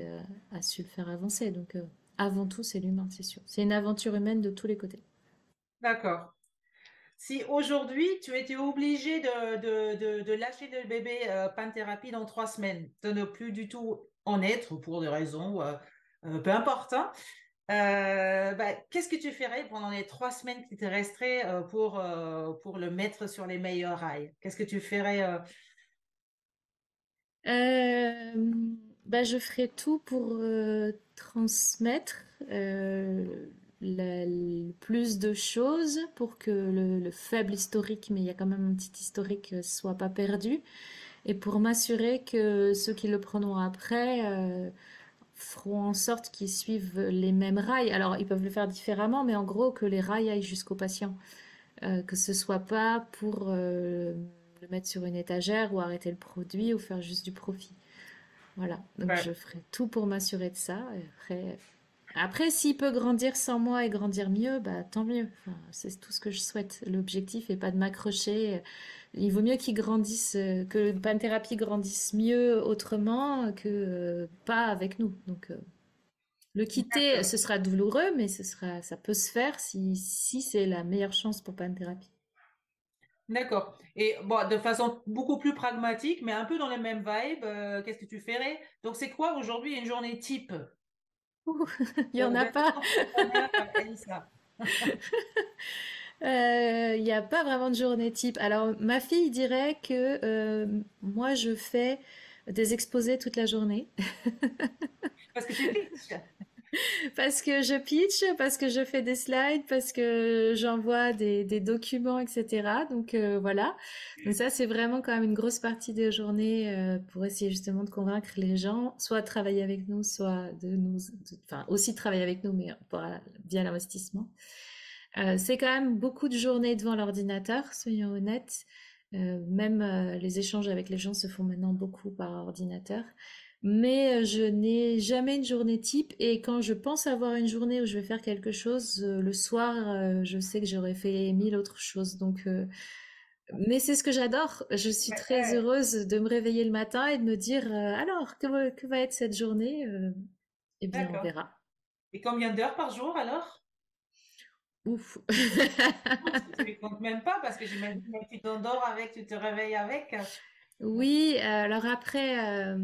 a su le faire avancer. Donc, avant tout, c'est l'humain, c'est sûr. C'est une aventure humaine de tous les côtés. D'accord. Si aujourd'hui tu étais obligé de lâcher le bébé panthérapie dans 3 semaines, de ne plus du tout en être pour des raisons peu importe, hein, bah, qu'est-ce que tu ferais pendant les 3 semaines qui te resteraient pour le mettre sur les meilleurs rails? Qu'est-ce que tu ferais Euh, Bah, je ferai tout pour transmettre le plus de choses pour que le faible historique, mais il y a quand même un petit historique, soit pas perdu. Et pour m'assurer que ceux qui le prendront après feront en sorte qu'ils suivent les mêmes rails. Alors, ils peuvent le faire différemment, mais en gros, que les rails aillent jusqu'au patient. Que ce soit pas pour le mettre sur une étagère ou arrêter le produit ou faire juste du profit. Voilà, donc Ouais. je ferai tout pour m'assurer de ça. Et après, s'il peut grandir sans moi et grandir mieux, bah tant mieux. Enfin, c'est tout ce que je souhaite. L'objectif est pas de m'accrocher. Il vaut mieux qu'il grandisse, que Panthérapie grandisse mieux autrement que pas avec nous. Donc le quitter, D'accord. ce sera douloureux, mais ça peut se faire si c'est la meilleure chance pour Panthérapie. D'accord. Et bon, de façon beaucoup plus pragmatique, mais un peu dans les mêmes vibes, qu'est-ce que tu ferais? Donc, c'est quoi aujourd'hui une journée type Ouh, il y en a pas. d'entrepreneur Elisa? Il n'y a pas vraiment de journée type. Alors, ma fille dirait que moi, je fais des exposés toute la journée Parce que tu pitches. parce que je pitch, parce que je fais des slides, parce que j'envoie des documents, etc. Donc, voilà. Donc, ça, c'est vraiment quand même une grosse partie des journées pour essayer justement de convaincre les gens, soit de travailler avec nous, soit enfin, aussi de travailler avec nous, mais via l'investissement. C'est quand même beaucoup de journées devant l'ordinateur, soyons honnêtes. Même les échanges avec les gens se font maintenant beaucoup par ordinateur. Mais je n'ai jamais une journée type et quand je pense avoir une journée où je vais faire quelque chose, le soir, je sais que j'aurais fait mille autres choses. Donc, mais c'est ce que j'adore. Je suis Ouais, très ouais. heureuse de me réveiller le matin et de me dire, alors, que va être cette journée? Eh bien, on D'accord. verra. Et combien d'heures par jour alors? Ouf. Tu ne comptes même pas parce que j'imagine que tu t'endors avec, tu te réveilles avec. Oui, alors après,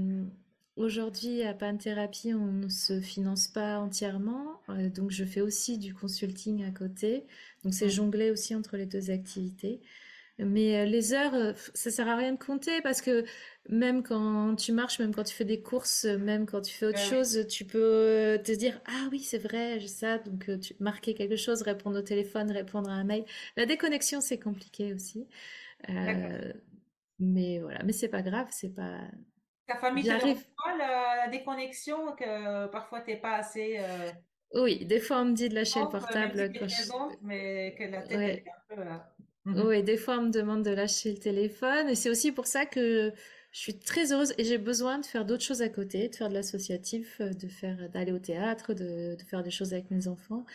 aujourd'hui à Panthérapie, on ne se finance pas entièrement, donc je fais aussi du consulting à côté, donc c'est Mhm. jongler aussi entre les deux activités. Mais les heures, ça sert à rien de compter parce que même quand tu marches, même quand tu fais des courses, même quand tu fais autre Oui, chose, tu peux te dire, ah oui, c'est vrai, j'ai ça, donc marquer quelque chose, répondre au téléphone, répondre à un mail. La déconnexion, c'est compliqué aussi. d'accord. Euh, mais voilà, mais c'est pas grave, c'est pas. Ta famille te J'arrive. dérange pas la déconnexion, que parfois t'es pas assez Oui, des fois on me dit de lâcher le même si portable tu es quand je. présente, mais que la tête elle Ouais, est un peu là. Mhm. oui, des fois on me demande de lâcher le téléphone et c'est aussi pour ça que je suis très heureuse et j'ai besoin de faire d'autres choses à côté, de faire de l'associatif, d'aller au théâtre, de faire des choses avec mes enfants,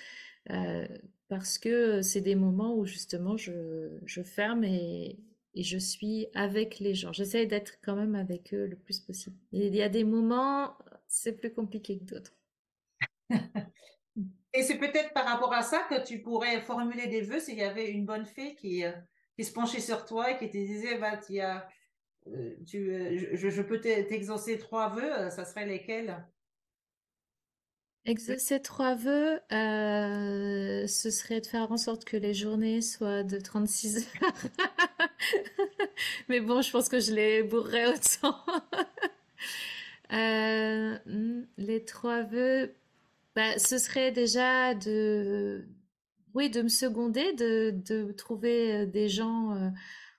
euh, parce que c'est des moments où justement je ferme et je suis avec les gens. J'essaie d'être quand même avec eux le plus possible. Et il y a des moments, c'est plus compliqué que d'autres. Et c'est peut-être par rapport à ça que tu pourrais formuler des vœux s'il y avait une bonne fée qui se penchait sur toi et qui te disait, bah, je peux t'exaucer trois vœux, ça serait lesquels? Exaucer trois vœux, ce serait de faire en sorte que les journées soient de 36 heures. Mais bon, je pense que je les bourrerai autant. Les trois vœux, bah, ce serait déjà oui, de me seconder, de trouver des gens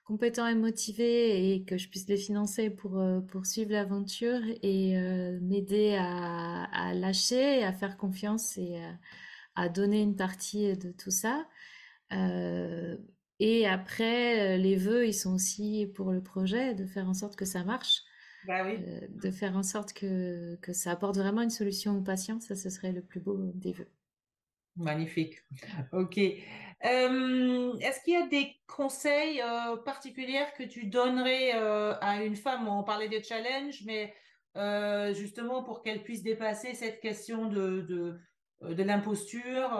compétents et motivés et que je puisse les financer pour poursuivre l'aventure et m'aider à lâcher, à faire confiance et à donner une partie de tout ça. Euh, et après, les vœux, ils sont aussi pour le projet, de faire en sorte que ça marche, Bah oui, de faire en sorte que ça apporte vraiment une solution aux patients. Ça, ce serait le plus beau des vœux. magnifique. Ok. Est-ce qu'il y a des conseils particuliers que tu donnerais à une femme? On parlait de challenge, mais justement pour qu'elle puisse dépasser cette question de l'imposture,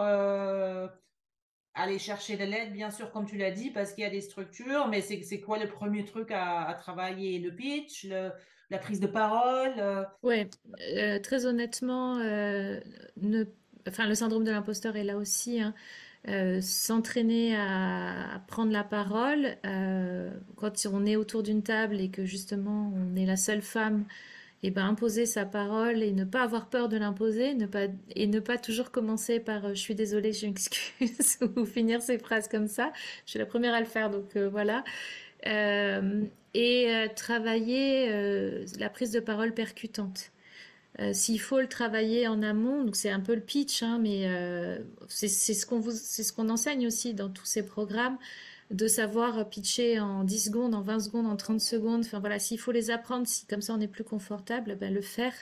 aller chercher de l'aide, bien sûr, comme tu l'as dit, parce qu'il y a des structures, mais c'est quoi le premier truc à travailler? Le pitch, la prise de parole? Ouais, très honnêtement, enfin, le syndrome de l'imposteur est là aussi, hein. S'entraîner à prendre la parole quand on est autour d'une table et que justement on est la seule femme, et ben imposer sa parole et ne pas avoir peur de l'imposer, ne pas toujours commencer par je suis désolée, je m'excuse ou finir ses phrases comme ça. Je suis la première à le faire, donc voilà. Et travailler la prise de parole percutante. S'il faut le travailler en amont, donc c'est un peu le pitch, hein, mais c'est ce c'est ce qu'on enseigne aussi dans tous ces programmes, de savoir pitcher en 10 secondes, en 20 secondes, en 30 secondes. Enfin voilà, s'il faut les apprendre, si comme ça on est plus confortable, ben, le faire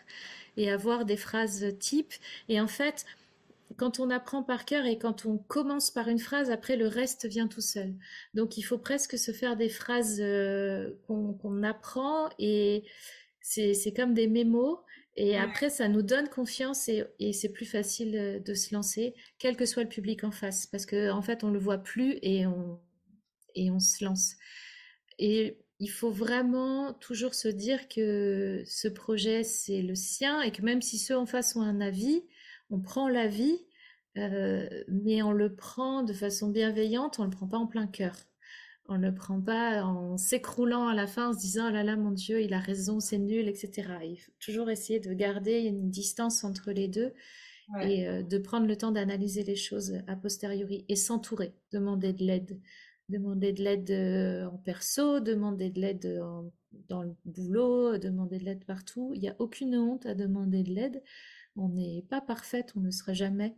et avoir des phrases types. Et en fait, quand on apprend par cœur et quand on commence par une phrase, après le reste vient tout seul. Donc il faut presque se faire des phrases qu'on apprend et c'est comme des mémos. Et après, ça nous donne confiance et c'est plus facile de se lancer, quel que soit le public en face, parce qu'en en fait, on le voit plus et on se lance. Et il faut vraiment toujours se dire que ce projet, c'est le sien et que même si ceux en face ont un avis, on prend l'avis, mais on le prend de façon bienveillante, on le prend pas en plein cœur. On ne le prend pas en s'écroulant à la fin en se disant oh là là mon Dieu il a raison c'est nul etc. Il faut toujours essayer de garder une distance entre les deux Ouais. et de prendre le temps d'analyser les choses a posteriori et s'entourer, demander de l'aide en perso, demander de l'aide dans le boulot, demander de l'aide partout. Il n'y a aucune honte à demander de l'aide. On n'est pas parfaite, on ne sera jamais.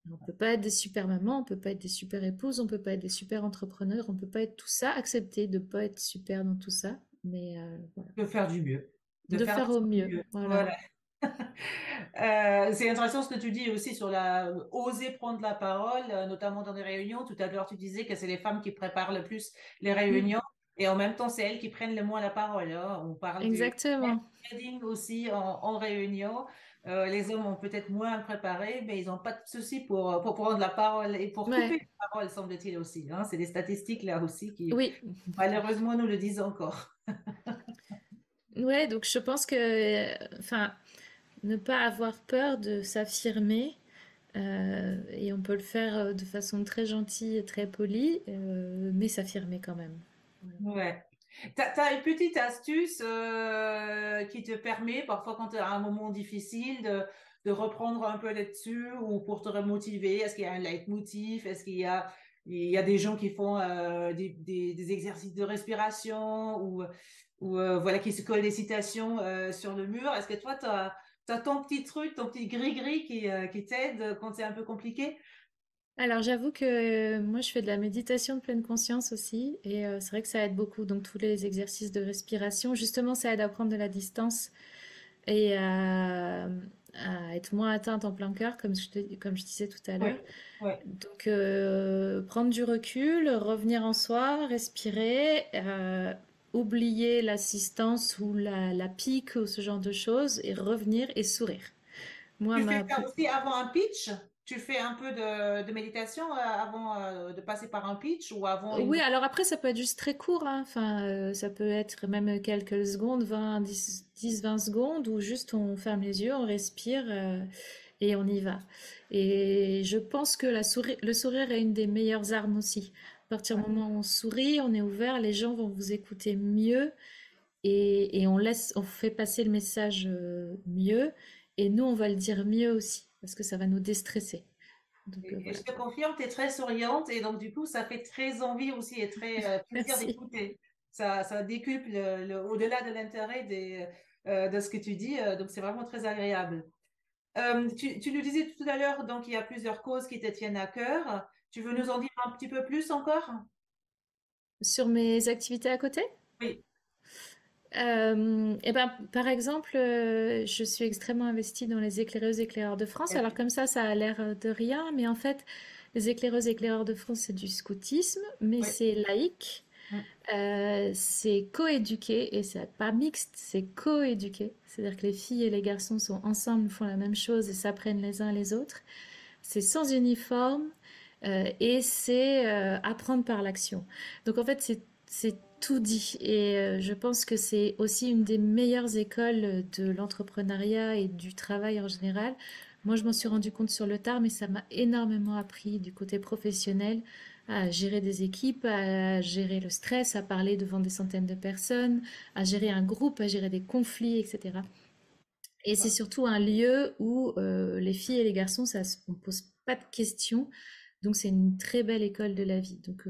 On peut pas être des super mamans, on peut pas être des super épouses, on peut pas être des super entrepreneurs, on peut pas être tout ça. Accepter de pas être super dans tout ça, mais voilà. De faire du mieux. De De faire de faire au son mieux, mieux. voilà. Voilà. C'est intéressant ce que tu dis aussi sur la oser prendre la parole, notamment dans des réunions. Tout à l'heure, tu disais que c'est les femmes qui préparent le plus les Mm, réunions et en même temps, c'est elles qui prennent le moins la parole, hein. On parle du exactement. heading aussi en réunion. Les hommes ont peut-être moins préparé, mais ils n'ont pas de souci pour prendre la parole et pour couper Ouais, la parole, semble-t-il aussi, hein. C'est des statistiques là aussi qui oui, malheureusement nous le disent encore. ouais. Donc je pense que, enfin, ne pas avoir peur de s'affirmer. Et on peut le faire de façon très gentille et très polie, mais s'affirmer quand même. Voilà. Ouais. T'as une petite astuce qui te permet, parfois quand tu as un moment difficile, de reprendre un peu là-dessus ou pour te remotiver? Est-ce qu'il y a un leitmotiv? Est-ce il y a des gens qui font des exercices de respiration ou voilà, qui se collent des citations sur le mur? Est-ce que toi, tu as ton petit truc, ton petit gris-gris qui t'aide quand c'est un peu compliqué? Alors j'avoue que moi je fais de la méditation de pleine conscience aussi et c'est vrai que ça aide beaucoup. Donc tous les exercices de respiration, justement ça aide à prendre de la distance et à être moins atteinte en plein cœur comme je disais tout à Oui, l'heure. oui. Donc prendre du recul, revenir en soi, respirer, oublier l'assistance ou la pique ou ce genre de choses et revenir et sourire. Moi Tu fais ma ça plus aussi avant un pitch? Tu fais un peu de méditation avant de passer par un pitch ou avant Oui, une... alors après, ça peut être juste très court, hein. Enfin, ça peut être même quelques secondes, 20 secondes, où juste on ferme les yeux, on respire et on y va. Et je pense que le sourire est une des meilleures armes aussi. À partir du moment où on sourit, on est ouvert, les gens vont vous écouter mieux et on fait passer le message mieux. Et nous, on va le dire mieux aussi, parce que ça va nous déstresser. Donc Et voilà. je te confirme, tu es très souriante et donc du coup, ça fait très envie aussi et très plaisir Merci. d'écouter. Ça décuple au-delà de l'intérêt de ce que tu dis, donc c'est vraiment très agréable. Tu nous disais tout à l'heure, donc il y a plusieurs causes qui te tiennent à cœur. Tu veux nous en dire un petit peu plus encore? Sur mes activités à côté? Oui, Eh ben, par exemple, je suis extrêmement investie dans les éclaireuses éclaireurs de France. Alors comme ça a l'air de rien, mais en fait, les éclaireuses éclaireurs de France, c'est du scoutisme, mais oui. c'est laïque, Mm. c'est coéduqué et c'est pas mixte, c'est coéduqué. C'est-à-dire que les filles et les garçons sont ensemble, font la même chose et s'apprennent les uns les autres. C'est sans uniforme et c'est apprendre par l'action. Donc en fait, c'est tout dit. Et je pense que c'est aussi une des meilleures écoles de l'entrepreneuriat et du travail en général. Moi, je m'en suis rendu compte sur le tard, mais ça m'a énormément appris du côté professionnel à gérer des équipes, à gérer le stress, à parler devant des centaines de personnes, à gérer un groupe, à gérer des conflits, etc. Et c'est surtout un lieu où les filles et les garçons, on ne pose pas de questions. Donc c'est une très belle école de la vie. Donc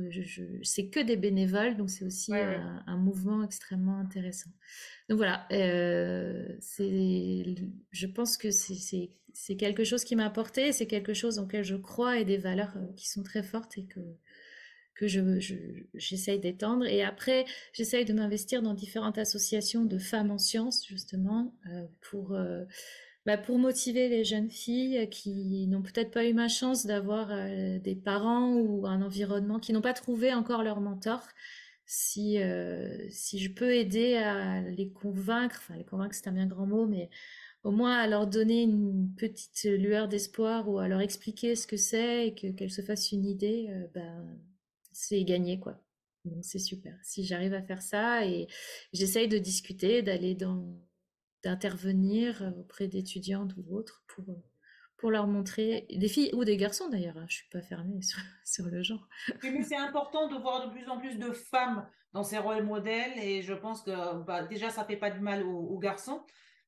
c'est que des bénévoles, donc c'est aussi Ouais, ouais. un mouvement extrêmement intéressant. Donc voilà, je pense que c'est quelque chose qui m'a apporté, c'est quelque chose auquel je crois et des valeurs qui sont très fortes et que j'essaye d'étendre. Et après, j'essaye de m'investir dans différentes associations de femmes en sciences, justement, pour motiver les jeunes filles qui n'ont peut-être pas eu ma chance d'avoir des parents ou un environnement, qui n'ont pas trouvé encore leur mentor. Si je peux aider à les convaincre, enfin les convaincre c'est un bien grand mot, mais au moins à leur donner une petite lueur d'espoir ou à leur expliquer ce que c'est et qu'elles se fassent une idée, c'est gagné quoi. Donc c'est super. Si j'arrive à faire ça et j'essaye de discuter, d'intervenir auprès d'étudiantes ou autres pour leur montrer, des filles ou des garçons d'ailleurs, hein, je suis pas fermée sur le genre. Oui, mais c'est important de voir de plus en plus de femmes dans ces rôles modèles et je pense que bah, déjà, ça fait pas de mal aux garçons,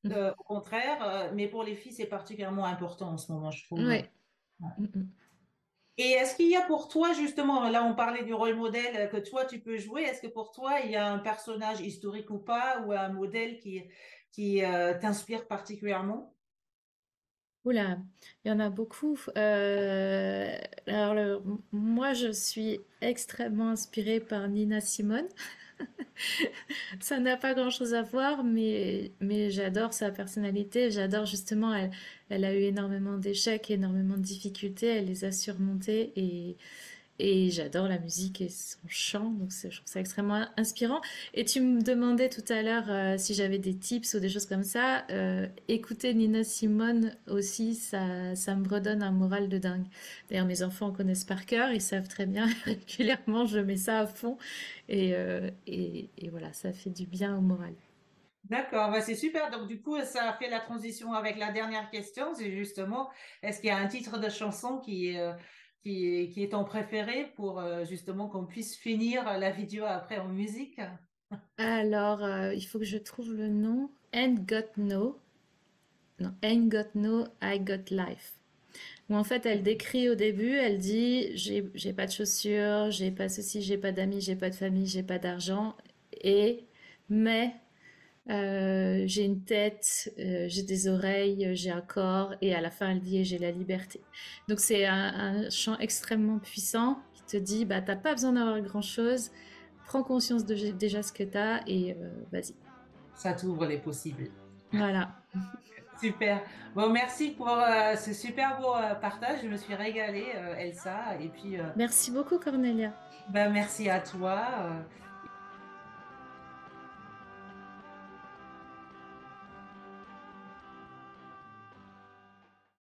au contraire, mais pour les filles, c'est particulièrement important en ce moment, je trouve. Ouais. Mm. Et est-ce qu'il y a pour toi, justement, là on parlait du rôle modèle que toi tu peux jouer, est-ce que pour toi il y a un personnage historique ou pas, ou un modèle qui t'inspire particulièrement? Oula, il y en a beaucoup. Alors, moi, je suis extrêmement inspirée par Nina Simone. Ça n'a pas grand-chose à voir, mais j'adore sa personnalité. J'adore justement, elle a eu énormément d'échecs, énormément de difficultés. Elle les a surmontés et j'adore la musique et son chant, donc je trouve ça extrêmement inspirant. Et tu me demandais tout à l'heure si j'avais des tips ou des choses comme ça. Écouter Nina Simone aussi, ça me redonne un moral de dingue. D'ailleurs, mes enfants en connaissent par cœur, ils savent très bien. Régulièrement, je mets ça à fond et voilà, ça fait du bien au moral. D'accord, bah c'est super. Donc du coup, ça a fait la transition avec la dernière question. C'est justement, est-ce qu'il y a un titre de chanson qui est ton préféré pour justement qu'on puisse finir la vidéo après en musique? Alors, il faut que je trouve le nom. Ain't Got No. Non, Ain't Got No, I Got Life. Où en fait elle décrit au début, elle dit j'ai pas de chaussures, j'ai pas ceci, j'ai pas d'amis, j'ai pas de famille, j'ai pas d'argent, et mais j'ai une tête, j'ai des oreilles, j'ai un corps, et à la fin elle dit et j'ai la liberté. Donc c'est un chant extrêmement puissant qui te dit bah t'as pas besoin d'avoir grand chose, prends conscience de déjà ce que t'as et vas-y. Ça t'ouvre les possibles. Voilà. Super. Bon, merci pour ce super beau partage. Je me suis régalée, Elsa. Et puis, Merci beaucoup Cornelia. ben, merci à toi.